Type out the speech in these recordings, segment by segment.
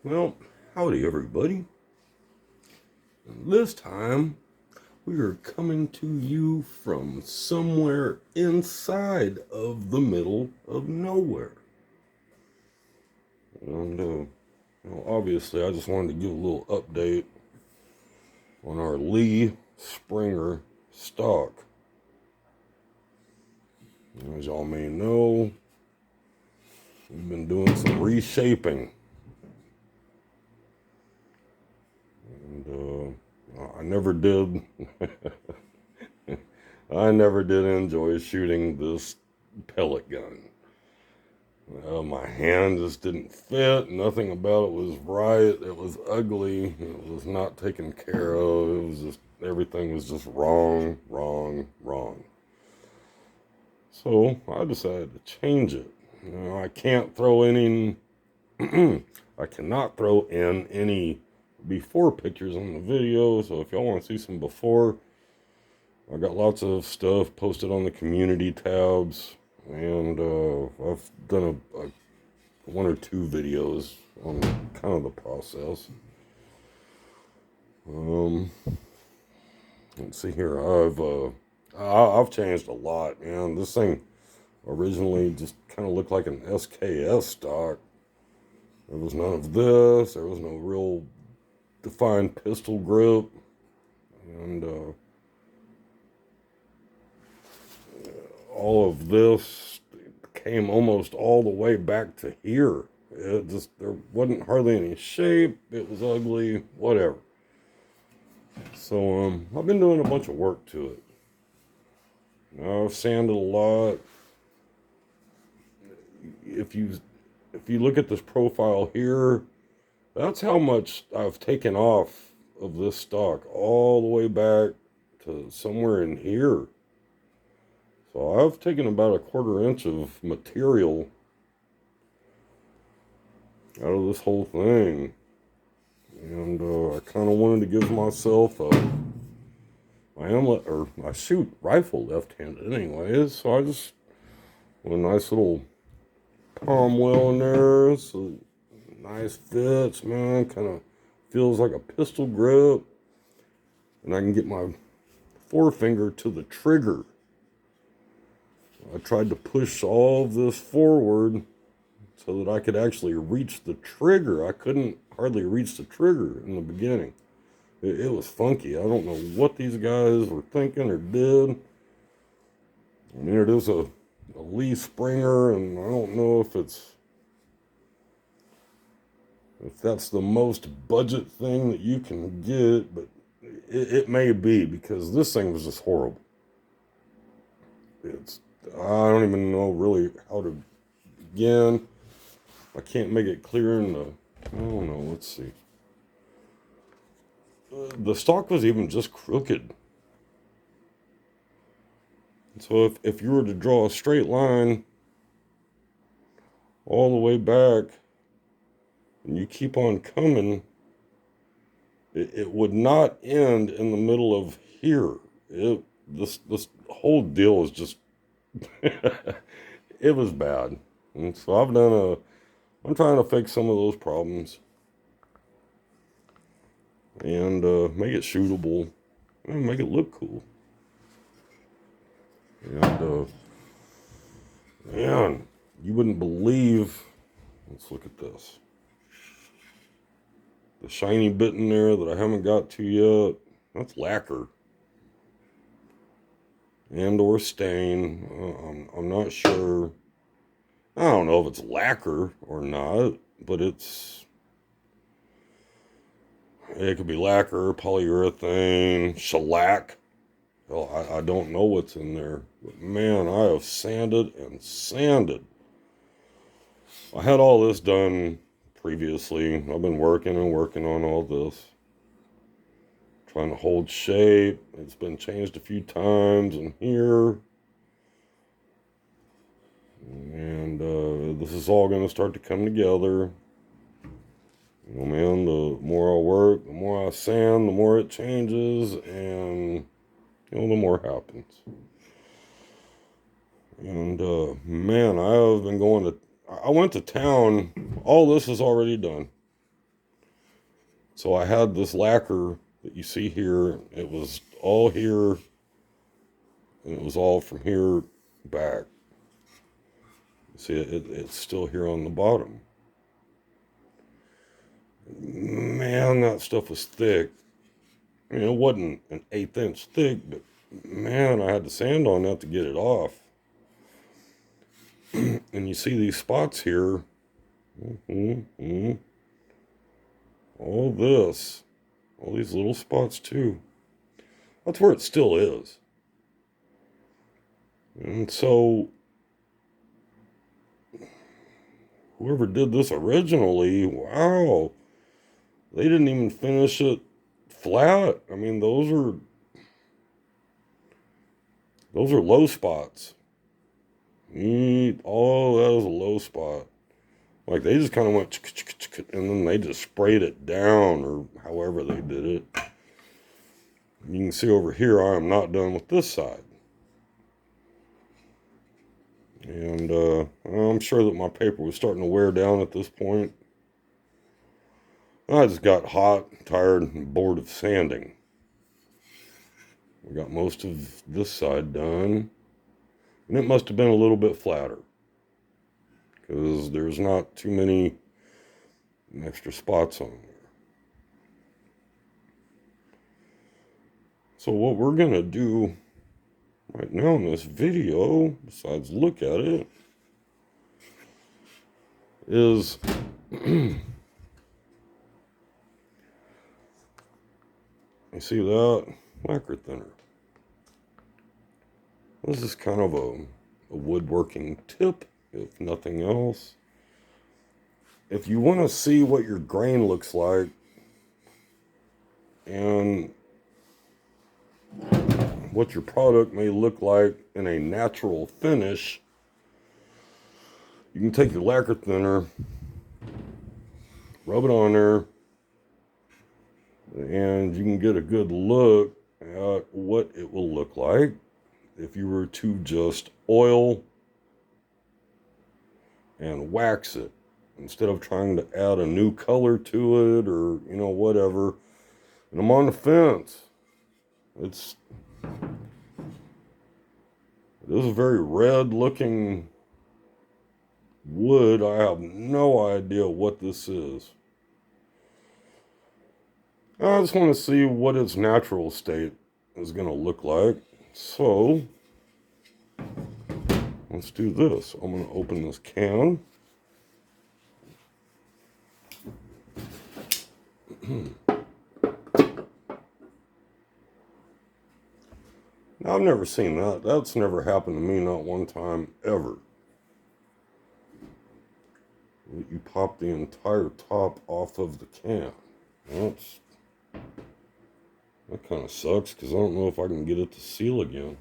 Well, howdy everybody. This time we are coming to you from somewhere inside of the middle of nowhere. And obviously I just wanted to give a little update on our Lee Springer stock. As y'all may know, we've been doing some reshaping. And I never did I never did enjoy shooting this pellet gun. My hand just didn't fit. Nothing about it was right. It was ugly. It was not taken care of. It was just, everything was just wrong. So I decided to change it. I can't throw any, I cannot throw in any before pictures on the video. So if y'all want to see some before, I got lots of stuff posted on the community tabs, and I've done a one or two videos on kind of the process. Let's see here. I've changed a lot, man. This thing originally just kind of looked like an SKS stock. There was none of this. There was no real defined pistol grip, and all of this came almost all the way back to here. It just, there wasn't hardly any shape. It was ugly, whatever. So I've been doing a bunch of work to it. I've sanded a lot. If you look at this profile here, that's how much I've taken off of this stock, all the way back to somewhere in here. So I've taken about a 1/4 inch of material out of this whole thing. And I kind of wanted to give myself I shoot rifle left-handed anyways, so I just put a nice little palm well in there, so nice fits, man, kind of feels like a pistol grip, and I can get my forefinger to the trigger. I tried to push all of this forward so that I could actually reach the trigger. I couldn't hardly reach the trigger in the beginning. It was funky. I don't know what these guys were thinking or did. I mean, it is a Lee Springer, and I don't know if that's the most budget thing that you can get, but it may be, because this thing was just horrible. I don't even know really how to begin. I can't make it clear in the, I don't know, let's see. The stock was even just crooked. So if you were to draw a straight line all the way back, and you keep on coming, it would not end in the middle of here. This whole deal is just, it was bad. And so I'm trying to fix some of those problems and make it shootable and make it look cool. And man, you wouldn't believe, let's look at this. The shiny bit in there that I haven't got to yet, that's lacquer. And or stain. I'm not sure. I don't know if it's lacquer or not, but it could be lacquer, polyurethane, shellac. Well, I don't know what's in there. But man, I have sanded and sanded. I had all this done previously. I've been working on all this. Trying to hold shape. It's been changed a few times in here. And this is all going to start to come together. You know, man, the more I work, the more I sand, the more it changes, and, you know, the more happens. And, man, I went to town. All this is already done. So I had this lacquer that you see here. It was all here, and it was all from here back. See, it's still here on the bottom. Man, that stuff was thick. I mean, it wasn't an 1/8 inch thick, but man, I had to sand on that to get it off. And you see these spots here. All this. All these little spots too. That's where it still is. And so, whoever did this originally, wow, they didn't even finish it flat. I mean, those are low spots. Oh, that was a low spot. Like they just kind of went, and then they just sprayed it down, or however they did it. You can see over here, I am not done with this side. And I'm sure that my paper was starting to wear down at this point. I just got hot, tired, and bored of sanding. We got most of this side done. And it must have been a little bit flatter, because there's not too many extra spots on there. So what we're going to do right now in this video, besides look at it, is you see that lacquer thinner. This is kind of a woodworking tip, if nothing else. If you want to see what your grain looks like and what your product may look like in a natural finish, you can take your lacquer thinner, rub it on there, and you can get a good look at what it will look like if you were to just oil and wax it instead of trying to add a new color to it, or whatever. And I'm on the fence. It is a very red looking wood. I have no idea what this is. I just want to see what its natural state is going to look like. So, let's do this. I'm going to open this can. Now, I've never seen that. That's never happened to me, not one time ever. You pop the entire top off of the can. That kind of sucks, because I don't know if I can get it to seal again.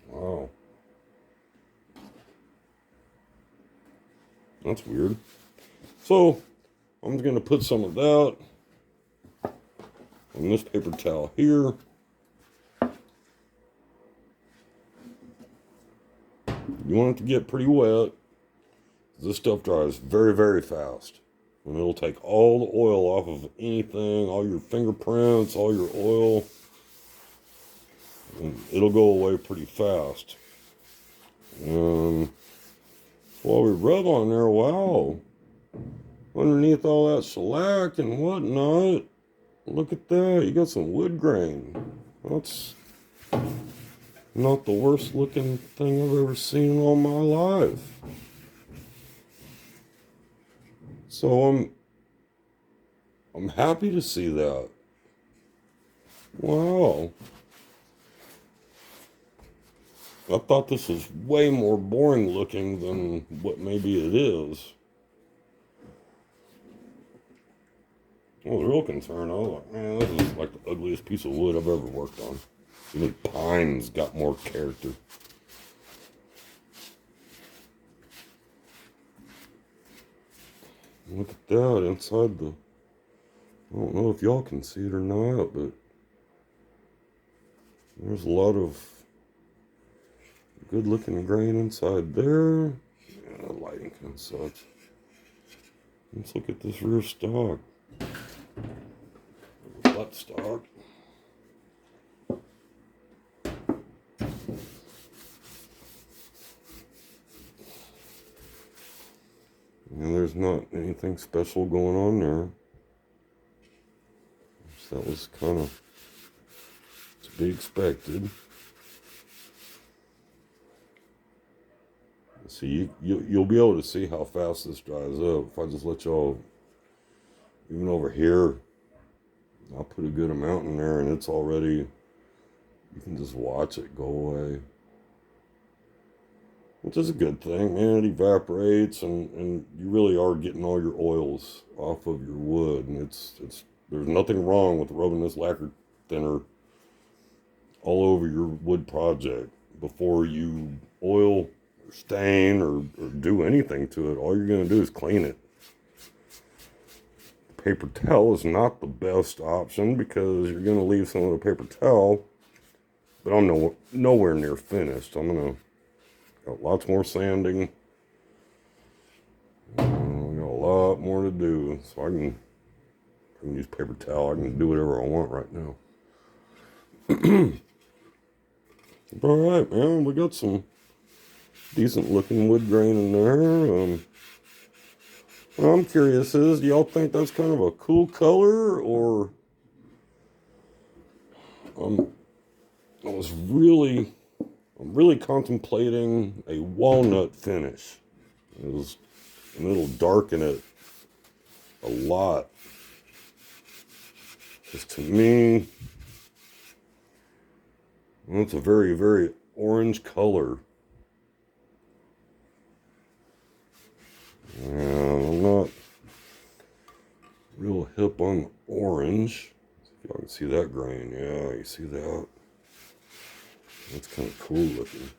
Wow. That's weird. So, I'm going to put some of that on this paper towel here. You want it to get pretty wet. This stuff dries very, very fast. And it'll take all the oil off of anything, all your fingerprints, all your oil. And it'll go away pretty fast. And while we rub on there, wow. Underneath all that shellac and whatnot, look at that. You got some wood grain. That's not the worst looking thing I've ever seen in all my life. So I'm happy to see that. Wow. I thought this was way more boring looking than what maybe it is. I was real concerned. I was like, man, this is like the ugliest piece of wood I've ever worked on. Even pine's got more character. Look at that inside the... I don't know if y'all can see it or not, but there's a lot of good looking grain inside there. Yeah, the lighting kind of sucks. Let's look at this rear stock. Butt stock. And there's not anything special going on there. So that was kind of to be expected. See, you'll be able to see how fast this dries up. If I just let y'all, even over here, I'll put a good amount in there and it's already, you can just watch it go away. Which is a good thing, man. It evaporates and you really are getting all your oils off of your wood. And there's nothing wrong with rubbing this lacquer thinner all over your wood project before you oil or stain or do anything to it. All you're going to do is clean it. Paper towel is not the best option because you're going to leave some of the paper towel, but I'm nowhere near finished. I'm going to got lots more sanding. Got a lot more to do, so I can use paper towel. I can do whatever I want right now. All right, man. We got some decent looking wood grain in there. What I'm curious is, do y'all think that's kind of a cool color, or I'm really contemplating a walnut finish. And it'll darken it a lot. Because to me, well, it's a very, very orange color. And I'm not real hip on orange. If y'all can see that grain. Yeah, you see that? That's kind of cool looking.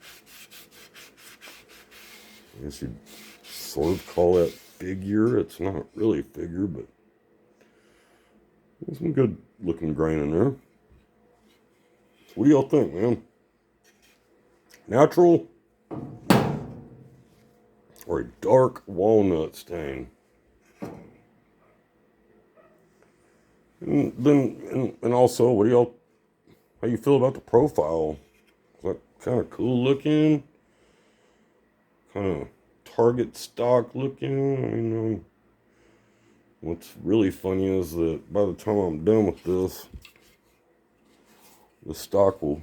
I guess you'd sort of call that figure. It's not really figure, but there's some good looking grain in there. What do y'all think, man? Natural or a dark walnut stain? And also, what do y'all, how you feel about the profile? Is that kind of cool looking? Kind of Target stock looking? I mean, what's really funny is that by the time I'm done with this, the stock will...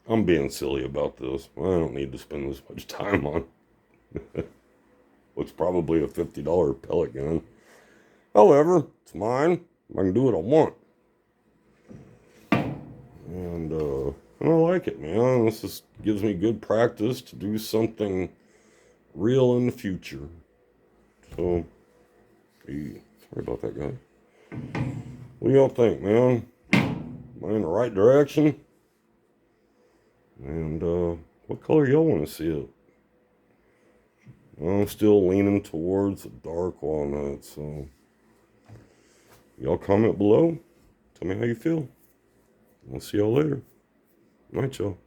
I'm being silly about this. I don't need to spend this much time on what's probably a $50 pellet gun. However, it's mine. I can do what I want. And I like it, man. This just gives me good practice to do something real in the future. So, sorry about that, guy. What do y'all think, man? Am I in the right direction? And what color y'all want to see it? I'm still leaning towards the dark walnut, so y'all comment below. Tell me how you feel. I'll see y'all later. Night, y'all.